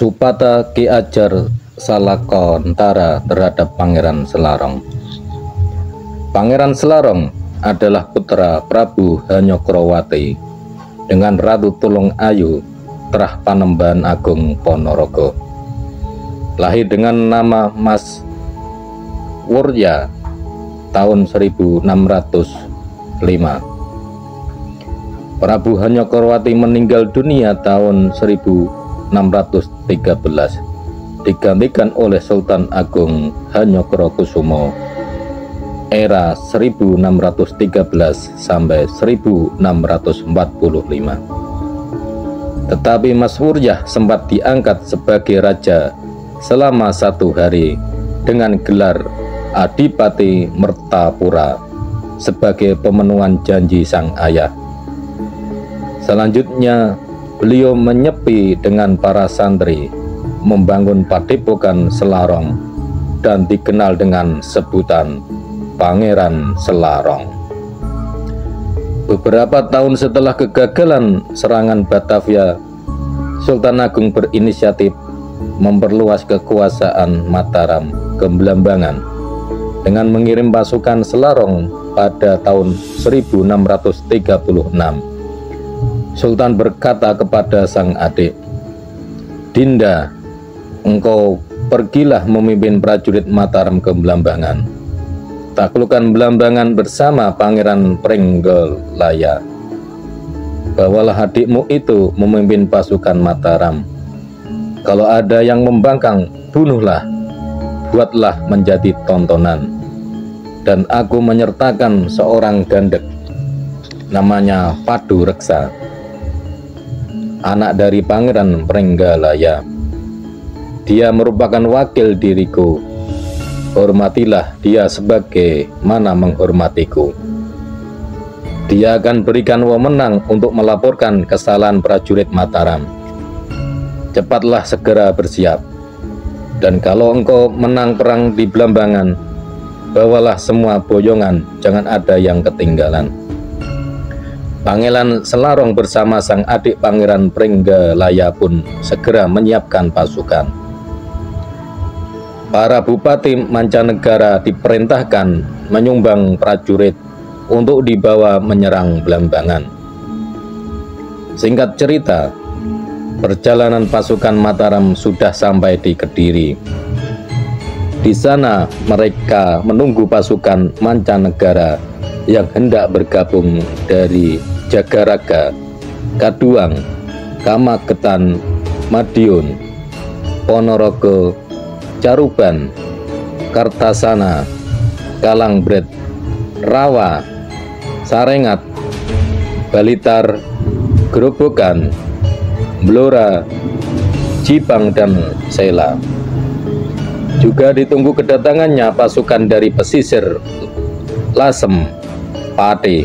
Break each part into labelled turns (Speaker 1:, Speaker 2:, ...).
Speaker 1: Supata Ki Ajar Salakontara terhadap Pangeran Selarong. Pangeran Selarong adalah putra Prabu Hanyokroowati dengan Ratu Tulung Ayu Trah Panembahan Agung Ponorogo. Lahir dengan nama Mas Wurya tahun 1605. Prabu Hanyokroowati meninggal dunia tahun 1613, digantikan oleh Sultan Agung Hanyokrokusumo era 1613 sampai 1645. Tetapi Mas Wurya sempat diangkat sebagai raja selama 1 hari dengan gelar Adipati Mertapura sebagai pemenuhan janji sang ayah. Selanjutnya beliau menyepi dengan para santri membangun Padepokan Selarong dan dikenal dengan sebutan Pangeran Selarong. Beberapa tahun setelah kegagalan serangan Batavia, Sultan Agung berinisiatif memperluas kekuasaan Mataram ke Belambangan dengan mengirim pasukan Selarong pada tahun 1636. Sultan berkata kepada sang adik, "Dinda, engkau pergilah memimpin prajurit Mataram ke Belambangan. Taklukkan Belambangan bersama Pangeran Pringgelaya. Bawalah adikmu itu memimpin pasukan Mataram. Kalau ada yang membangkang, bunuhlah, buatlah menjadi tontonan. Dan aku menyertakan seorang gandek, namanya Padu Reksa, anak dari Pangeran Pringgelaya. Dia merupakan wakil diriku. Hormatilah dia sebagai mana menghormatiku. Dia akan berikan wewenang untuk melaporkan kesalahan prajurit Mataram. Cepatlah segera bersiap. Dan kalau engkau menang perang di Belambangan, bawalah semua boyongan, jangan ada yang ketinggalan." Pangeran Selarong bersama sang adik Pangeran Pringgelaya pun segera menyiapkan pasukan. Para bupati mancanegara diperintahkan menyumbang prajurit untuk dibawa menyerang Belambangan. Singkat cerita, perjalanan pasukan Mataram sudah sampai di Kediri. Di sana mereka menunggu pasukan mancanegara yang hendak bergabung dari Jagaraga, Kaduang, Kamagetan, Madiun, Ponorogo, Caruban, Kartasana, Kalangbret, Rawa, Sarengat, Balitar, Grobogan, Blora, Jipang, dan Sela. Juga ditunggu kedatangannya pasukan dari pesisir Lasem, Pati,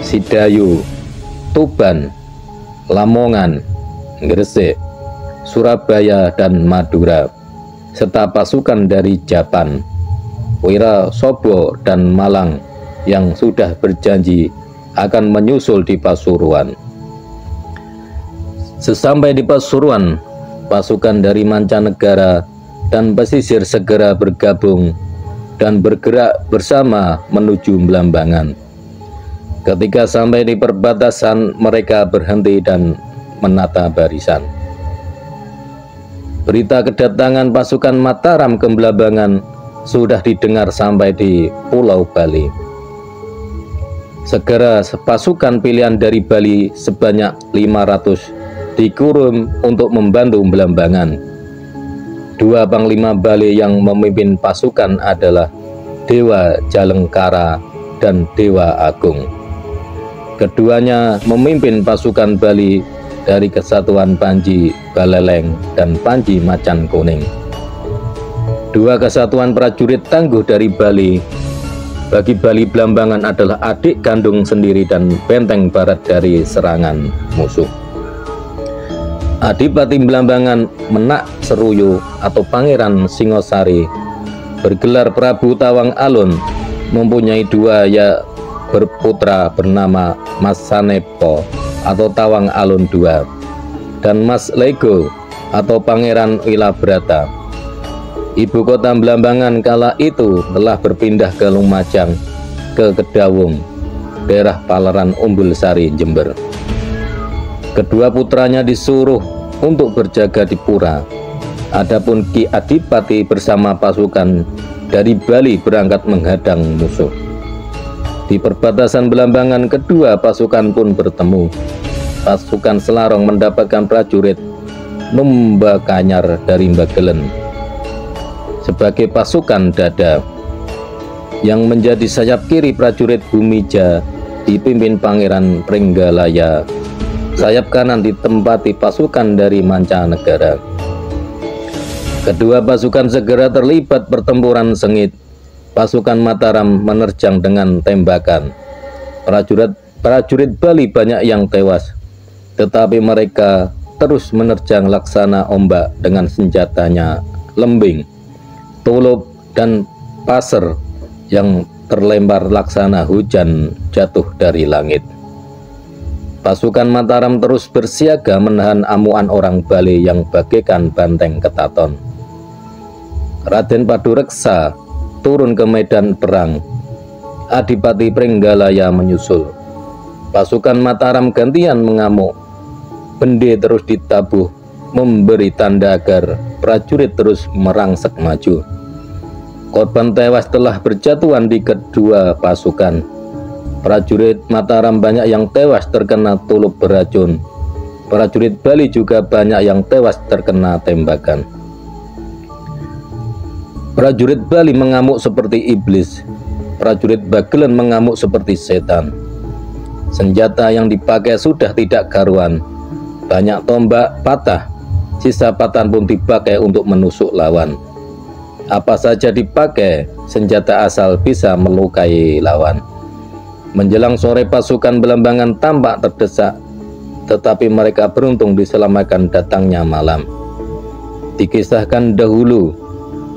Speaker 1: Sidayu, Tuban, Lamongan, Gresik, Surabaya, dan Madura, serta pasukan dari Japan, Wirasobo, dan Malang yang sudah berjanji akan menyusul di Pasuruan. Sesampai di Pasuruan, pasukan dari mancanegara dan pesisir segera bergabung dan bergerak bersama menuju Belambangan. Ketika sampai di perbatasan, mereka berhenti dan menata barisan. Berita kedatangan pasukan Mataram ke Belambangan sudah didengar sampai di Pulau Bali. Segera pasukan pilihan dari Bali sebanyak 500 dikirim untuk membantu Belambangan. 2 panglima Bali yang memimpin pasukan adalah Dewa Jalengkara dan Dewa Agung. Keduanya memimpin pasukan Bali dari Kesatuan Panji Baleleng dan Panji Macan Kuning. 2 kesatuan prajurit tangguh dari Bali. Bagi Bali, Belambangan adalah adik kandung sendiri dan benteng barat dari serangan musuh. Adipati Belambangan Menak Seruyu atau Pangeran Singosari bergelar Prabu Tawang Alun, mempunyai 2 berputra bernama Mas Sanepo atau Tawang Alun II dan Mas Lego atau Pangeran Wilabrata. Ibu kota Belambangan kala itu telah berpindah ke Lumajang, ke Kedawung, daerah Paleran Umbul Sari, Jember. Kedua putranya disuruh untuk berjaga di Pura. Adapun Ki Adipati bersama pasukan dari Bali berangkat menghadang musuh. Di perbatasan Belambangan, kedua pasukan pun bertemu. Pasukan Selarong mendapatkan prajurit Numbakanyar dari Bagelen sebagai pasukan dada. Yang menjadi sayap kiri prajurit Bumija dipimpin Pangeran Pringgalaya. Sayap kanan ditempati pasukan dari mancanegara. Kedua pasukan segera terlibat pertempuran sengit. Pasukan Mataram menerjang dengan tembakan. Prajurit Bali banyak yang tewas, tetapi mereka terus menerjang laksana ombak dengan senjatanya lembing, tulup, dan pasir yang terlempar laksana hujan jatuh dari langit. Pasukan Mataram terus bersiaga menahan amuan orang Bali yang bagaikan banteng ketaton. Raden Padureksa turun ke medan perang. Adipati Pringgalaya menyusul. Pasukan Mataram gantian mengamuk. Bende terus ditabuh, memberi tanda agar prajurit terus merangsek maju. Korban tewas telah berjatuhan di kedua pasukan. Prajurit Mataram banyak yang tewas terkena tulup beracun. Prajurit Bali juga banyak yang tewas terkena tembakan. Prajurit Bali mengamuk seperti iblis. Prajurit Bagelen mengamuk seperti setan. Senjata yang dipakai sudah tidak karuan. Banyak tombak patah. Sisa patahan pun dipakai untuk menusuk lawan. Apa saja dipakai, senjata asal bisa melukai lawan. Menjelang sore pasukan Belambangan tampak terdesak, tetapi mereka beruntung diselamatkan datangnya malam. Dikisahkan dahulu,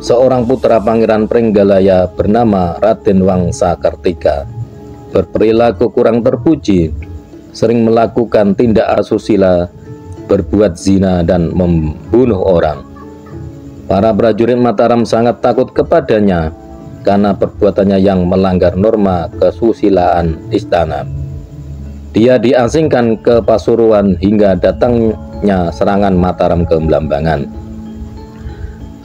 Speaker 1: seorang putra Pangeran Pringgalaya bernama Raden Wangsakertika berperilaku kurang terpuji, sering melakukan tindak asusila, berbuat zina, dan membunuh orang. Para prajurit Mataram sangat takut kepadanya karena perbuatannya yang melanggar norma kesusilaan istana. Dia diasingkan ke Pasuruan hingga datangnya serangan Mataram ke Belambangan.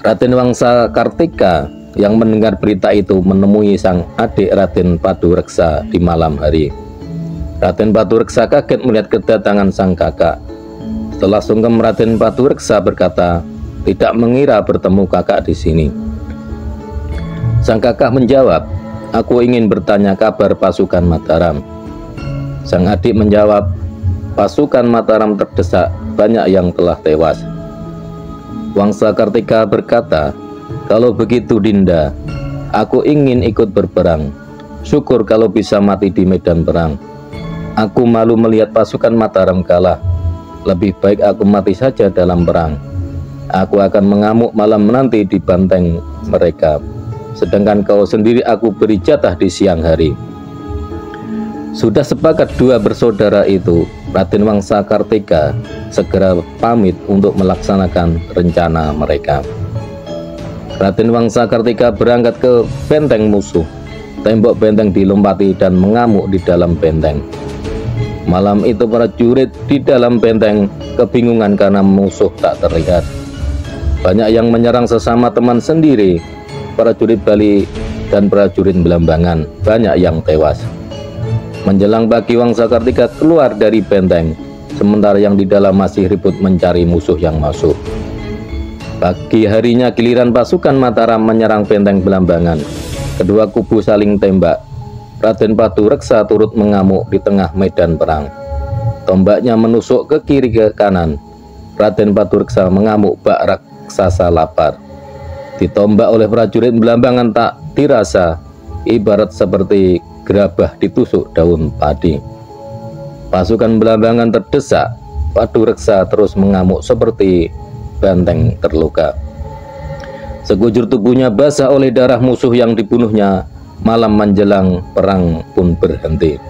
Speaker 1: Raden Wangsakertika yang mendengar berita itu menemui sang adik Raden Padureksa di malam hari. Raden Padureksa kaget melihat kedatangan sang kakak. Setelah sungkem, Raden Padureksa berkata, tidak mengira bertemu kakak di sini. Sang kakak menjawab, aku ingin bertanya kabar pasukan Mataram. Sang adik menjawab, pasukan Mataram terdesak, banyak yang telah tewas. Wangsakertika berkata, kalau begitu Dinda, aku ingin ikut berperang. Syukur kalau bisa mati di medan perang. Aku malu melihat pasukan Mataram kalah. Lebih baik aku mati saja dalam perang. Aku akan mengamuk malam nanti di banteng mereka. Sedangkan kau sendiri aku beri jatah di siang hari. Sudah sepakat dua bersaudara itu, Raden Wangsakertika segera pamit untuk melaksanakan rencana mereka. Raden Wangsakertika berangkat ke benteng musuh. Tembok benteng dilompati dan mengamuk di dalam benteng. Malam itu prajurit di dalam benteng kebingungan karena musuh tak terlihat. Banyak yang menyerang sesama teman sendiri. Prajurit Bali dan prajurit Belambangan banyak yang tewas. Menjelang pagi Wangsakertika keluar dari benteng, sementara yang di dalam masih ribut mencari musuh yang masuk. Pagi harinya giliran pasukan Mataram menyerang benteng Belambangan. Kedua kubu saling tembak. Raden Padureksa turut mengamuk di tengah medan perang. Tombaknya menusuk ke kiri ke kanan. Raden Padureksa mengamuk bak raksasa lapar. Ditombak oleh prajurit Belambangan tak dirasa, ibarat seperti gerabah ditusuk daun padi. Pasukan Belambangan terdesak. Padureksa terus mengamuk seperti banteng terluka. Sekujur tubuhnya basah oleh darah musuh yang dibunuhnya. Malam menjelang perang pun berhenti.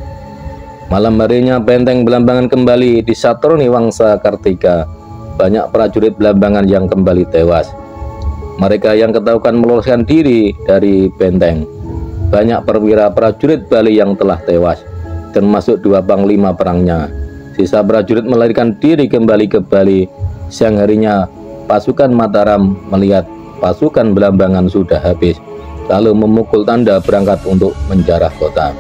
Speaker 1: Malam harinya benteng Belambangan kembali disatroni Wangsakertika. banyak prajurit Belambangan yang kembali tewas. Mereka yang ketahuan meloloskan diri dari benteng. Banyak perwira prajurit Bali yang telah tewas, termasuk 2 panglima perangnya. Sisa prajurit melarikan diri kembali ke Bali. Siang harinya, pasukan Mataram melihat pasukan Belambangan sudah habis, lalu memukul tanda berangkat untuk menjarah kota.